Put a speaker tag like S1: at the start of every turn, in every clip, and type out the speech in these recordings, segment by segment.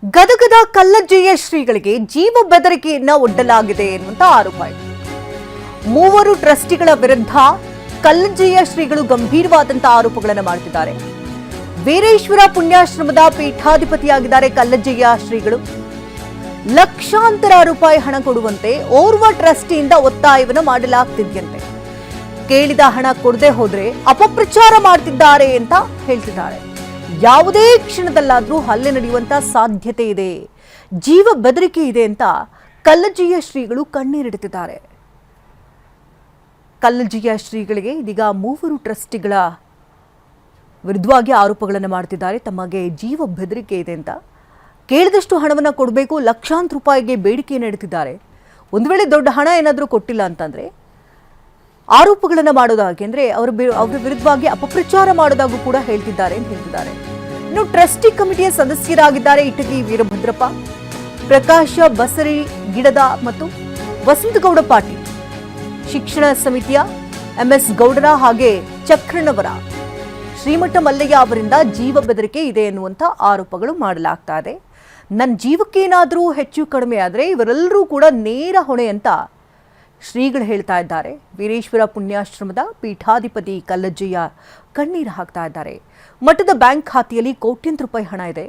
S1: ಗದಗದ ಕಲ್ಲಜ್ಜಯ್ಯ ಶ್ರೀಗಳಿಗೆ ಜೀವ ಬೆದರಿಕೆಯನ್ನ ಒಡ್ಡಲಾಗಿದೆ ಎನ್ನುವಂತ ಆರೋಪ ಇದೆ. ಮೂವರು ಟ್ರಸ್ಟಿಗಳ ವಿರುದ್ಧ ಕಲ್ಲಜ್ಜಯ್ಯ ಶ್ರೀಗಳು ಗಂಭೀರವಾದಂತಹ ಆರೋಪಗಳನ್ನು ಮಾಡುತ್ತಿದ್ದಾರೆ. ವೀರೇಶ್ವರ ಪುಣ್ಯಾಶ್ರಮದ ಪೀಠಾಧಿಪತಿಯಾಗಿದ್ದಾರೆ ಕಲ್ಲಜ್ಜಯ್ಯ ಶ್ರೀಗಳು. ಲಕ್ಷಾಂತರ ರೂಪಾಯಿ ಹಣ ಕೊಡುವಂತೆ ಓರ್ವ ಟ್ರಸ್ಟಿಯಿಂದ ಒತ್ತಾಯವನ್ನು ಮಾಡಲಾಗ್ತಿದೆಯಂತೆ. ಕೇಳಿದ ಹಣ ಕೊಡದೆ ಹೋದ್ರೆ ಅಪಪ್ರಚಾರ ಮಾಡ್ತಿದ್ದಾರೆ ಅಂತ ಹೇಳ್ತಿದ್ದಾರೆ. ಯಾವುದೇ ಕ್ಷಣದಲ್ಲಾದ್ರೂ ಹಲ್ಲೆ ನಡೆಯುವಂತ ಸಾಧ್ಯತೆ ಇದೆ, ಜೀವ ಬೆದರಿಕೆ ಇದೆ ಅಂತ ಕಲ್ಲಜ್ಜಯ್ಯ ಶ್ರೀಗಳು ಕಣ್ಣೀರಿಡುತ್ತಿದ್ದಾರೆ. ಕಲ್ಲಜ್ಜಯ್ಯ ಶ್ರೀಗಳಿಗೆ ಇದೀಗ ಮೂವರು ಟ್ರಸ್ಟಿಗಳ ವಿರುದ್ಧವಾಗಿ ಆರೋಪಗಳನ್ನು ಮಾಡ್ತಿದ್ದಾರೆ. ತಮಗೆ ಜೀವ ಬೆದರಿಕೆ ಇದೆ ಅಂತ ಕೇಳಿದಷ್ಟು ಹಣವನ್ನು ಕೊಡಬೇಕು, ಲಕ್ಷಾಂತರ ರೂಪಾಯಿಗೆ ಬೇಡಿಕೆಯನ್ನು ಇಡುತ್ತಿದ್ದಾರೆ. ಒಂದು ವೇಳೆ ದೊಡ್ಡ ಹಣ ಏನಾದರೂ ಕೊಟ್ಟಿಲ್ಲ ಅಂತಂದ್ರೆ ಆರೋಪಗಳನ್ನು ಮಾಡೋದಾಗಿ ಅಂದ್ರೆ ಅವರ ವಿರುದ್ಧವಾಗಿ ಅಪಪ್ರಚಾರ ಮಾಡೋದಾಗೂ ಕೂಡ ಹೇಳ್ತಿದ್ದಾರೆ ಅಂತ ಹೇಳ್ತಿದ್ದಾರೆ. ಇನ್ನು ಟ್ರಸ್ಟಿ ಕಮಿಟಿಯ ಸದಸ್ಯರಾಗಿದ್ದಾರೆ ಇಟಗಿ ವೀರಭದ್ರಪ್ಪ, ಪ್ರಕಾಶ ಬಸರಿ ಗಿಡದ ಮತ್ತು ವಸಂತಗೌಡ ಪಾಟೀಲ್. ಶಿಕ್ಷಣ ಸಮಿತಿಯ MS ಗೌಡರ ಹಾಗೆ ಚಕ್ರಣ್ಣವರ ಶ್ರೀಮಠ ಮಲ್ಲಯ್ಯ ಅವರಿಂದ ಜೀವ ಬೆದರಿಕೆ ಇದೆ ಎನ್ನುವಂತ ಆರೋಪಗಳು ಮಾಡಲಾಗ್ತಾ ಇದೆ. ನನ್ನ ಜೀವಕ್ಕೇನಾದರೂ ಹೆಚ್ಚು ಕಡಿಮೆ ಆದರೆ ಇವರೆಲ್ಲರೂ ಕೂಡ ನೇರ ಹೊಣೆ ಅಂತ ಶ್ರೀಗಳು ಹೇಳ್ತಾ ಇದ್ದಾರೆ. ವೀರೇಶ್ವರ ಪುಣ್ಯಾಶ್ರಮದ ಪೀಠಾಧಿಪತಿ ಕಲ್ಲಜ್ಜಯ್ಯ ಕಣ್ಣೀರು ಹಾಕ್ತಾ ಇದ್ದಾರೆ. ಮಠದ ಬ್ಯಾಂಕ್ ಖಾತೆಯಲ್ಲಿ ಕೋಟ್ಯಂತರ ರೂಪಾಯಿ ಹಣ ಇದೆ.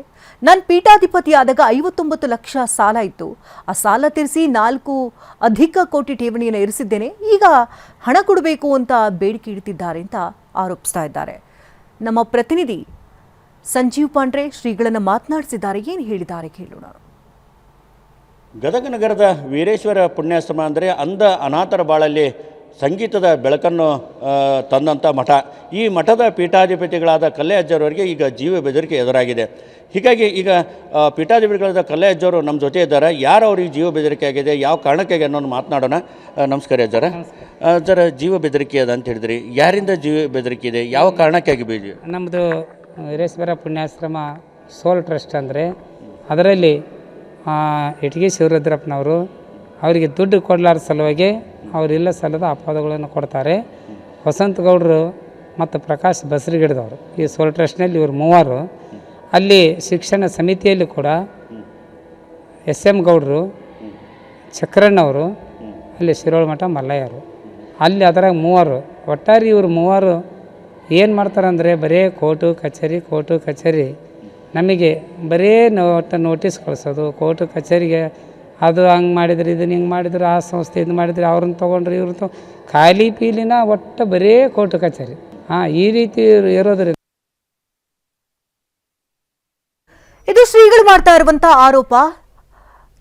S1: ನಾನು ಪೀಠಾಧಿಪತಿ ಆದಾಗ 59 ಲಕ್ಷ ಸಾಲ ಇತ್ತು. ಆ ಸಾಲ ತೀರಿಸಿ 4 ಅಧಿಕ ಕೋಟಿ ಠೇವಣಿಯನ್ನು ಇರಿಸಿದ್ದೇನೆ. ಈಗ ಹಣ ಕೊಡಬೇಕು ಅಂತ ಬೇಡಿಕೆ ಇಡ್ತಿದ್ದಾರೆ ಅಂತ ಆರೋಪಿಸ್ತಾ ಇದ್ದಾರೆ. ನಮ್ಮ ಪ್ರತಿನಿಧಿ ಸಂಜೀವ್ ಪಾಂಡ್ರೆ ಶ್ರೀಗಳನ್ನು ಮಾತನಾಡಿಸಿದ್ದಾರೆ. ಏನು ಹೇಳಿದ್ದಾರೆ ಕೇಳೋಣ.
S2: ಗದಗ ನಗರದ ವೀರೇಶ್ವರ ಪುಣ್ಯಾಶ್ರಮ ಅಂದರೆ ಅಂಧ ಅನಾಥರ ಬಾಳಲ್ಲಿ ಸಂಗೀತದ ಬೆಳಕನ್ನು ತಂದಂಥ ಮಠ. ಈ ಮಠದ ಪೀಠಾಧಿಪತಿಗಳಾದ ಕಲ್ಲಯ್ಯಜ್ಜರವರಿಗೆ ಈಗ ಜೀವ ಬೆದರಿಕೆ ಎದುರಾಗಿದೆ. ಹೀಗಾಗಿ ಈಗ ಪೀಠಾಧಿಪತಿಗಳಾದ ಕಲ್ಲಯ್ಯಜ್ಜರು ನಮ್ಮ ಜೊತೆ ಇದ್ದಾರೆ. ಯಾರು ಅವ್ರಿಗೆ ಜೀವ ಬೆದರಿಕೆ ಆಗಿದೆ, ಯಾವ ಕಾರಣಕ್ಕಾಗಿ ಅನ್ನೋದು ಮಾತನಾಡೋಣ. ನಮಸ್ಕಾರ ಅಜ್ಜರ. ಅಜ್ಜರ, ಜೀವ ಬೆದರಿಕೆ ಅದ ಅಂತ ಹೇಳಿದ್ರಿ, ಯಾರಿಂದ ಜೀವ ಬೆದರಿಕೆ ಇದೆ, ಯಾವ ಕಾರಣಕ್ಕಾಗಿ ಬೀಜ?
S3: ನಮ್ಮದು ವೀರೇಶ್ವರ ಪುಣ್ಯಾಶ್ರಮ ಸೋಲ್ ಟ್ರಸ್ಟ್ ಅಂದರೆ ಅದರಲ್ಲಿ ಇಟಗಿ ಶಿವರುದ್ರಪ್ಪನವರು ಅವರಿಗೆ ದುಡ್ಡು ಕೊಡಲಾರ ಸಲುವಾಗಿ ಅವರಿಲ್ಲ ಸಲ್ಲದ ಅಪವಾದಗಳನ್ನು ಕೊಡ್ತಾರೆ. ವಸಂತಗೌಡರು ಮತ್ತು ಪ್ರಕಾಶ್ ಬಸರಿಗಿಡದವರು ಈ ಸೋಲ್ ಟ್ರಸ್ಟ್ನಲ್ಲಿ ಇವರು ಮೂವರು. ಅಲ್ಲಿ ಶಿಕ್ಷಣ ಸಮಿತಿಯಲ್ಲಿ ಕೂಡ SM ಗೌಡರು, ಚಕ್ರಣ್ಣವರು, ಅಲ್ಲಿ ಶಿರೋಳಮಠ ಮಲ್ಲಯ್ಯರು, ಅಲ್ಲಿ ಅದರಾಗ ಮೂವರು. ಒಟ್ಟಾರೆ ಇವರು ಮೂವರು ಏನು ಮಾಡ್ತಾರಂದರೆ ಬರೀ ಕೋರ್ಟು ಕಚೇರಿ ನಮಗೆ ಬರೀ ನೋಟಿಸ್ ಕಳಿಸೋದು. ಕೋರ್ಟು ಕಚೇರಿಗೆ ಅದು ಹಂಗೆ ಮಾಡಿದ್ರು, ಇದನ್ನು ಹಿಂಗೆ ಮಾಡಿದ್ರು, ಆ ಸಂಸ್ಥೆ ಇದು ಮಾಡಿದ್ರು, ಅವ್ರನ್ನ ತೊಗೊಂಡ್ರಿ ಇವ್ರನ್ನ ಖಾಲಿ ಪೀಲಿನ ಒಟ್ಟು ಬರೀ ಕೋರ್ಟು ಕಚೇರಿ. ಈ ರೀತಿ ಇರೋದ್ರಿಂದ
S1: ಇದು ಶ್ರೀಗಳು ಮಾಡ್ತಾ ಇರುವಂತಹ ಆರೋಪ.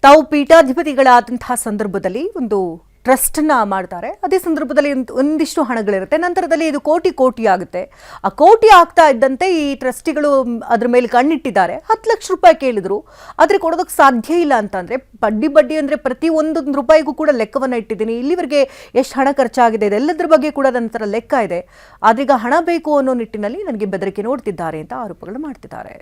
S1: ತಾವು ಪೀಠಾಧಿಪತಿಗಳಾದಂತಹ ಸಂದರ್ಭದಲ್ಲಿ ಒಂದು ಟ್ರಸ್ಟ್ ಅನ್ನ ಮಾಡ್ತಾರೆ. ಅದೇ ಸಂದರ್ಭದಲ್ಲಿ ಒಂದಿಷ್ಟು ಹಣಗಳಿರುತ್ತೆ. ನಂತರದಲ್ಲಿ ಇದು ಕೋಟಿ ಆಗುತ್ತೆ. ಆ ಕೋಟಿ ಆಗ್ತಾ ಇದ್ದಂತೆ ಈ ಟ್ರಸ್ಟಿಗಳು ಅದ್ರ ಮೇಲೆ ಕಣ್ಣಿಟ್ಟಿದ್ದಾರೆ. 10 ಲಕ್ಷ ರೂಪಾಯಿ ಕೇಳಿದ್ರು, ಆದ್ರೆ ಕೊಡೋದಕ್ಕೆ ಸಾಧ್ಯ ಇಲ್ಲ ಅಂತಂದ್ರೆ ಬಡ್ಡಿ ಅಂದ್ರೆ ಪ್ರತಿ 1 ರೂಪಾಯಿಗೂ ಕೂಡ ಲೆಕ್ಕವನ್ನ ಇಟ್ಟಿದ್ದೀನಿ. ಇಲ್ಲಿವರೆಗೆ ಎಷ್ಟು ಹಣ ಖರ್ಚಾಗಿದೆ ಇದೆಲ್ಲದ್ರ ಬಗ್ಗೆ ಕೂಡ ನಂತರ ಲೆಕ್ಕ ಇದೆ. ಆದ್ರೀಗ ಹಣ ಬೇಕು ಅನ್ನೋ ನಿಟ್ಟಿನಲ್ಲಿ ನನಗೆ ಬೆದರಿಕೆ ನೋಡ್ತಿದ್ದಾರೆ ಅಂತ ಆರೋಪಗಳು ಮಾಡ್ತಿದ್ದಾರೆ.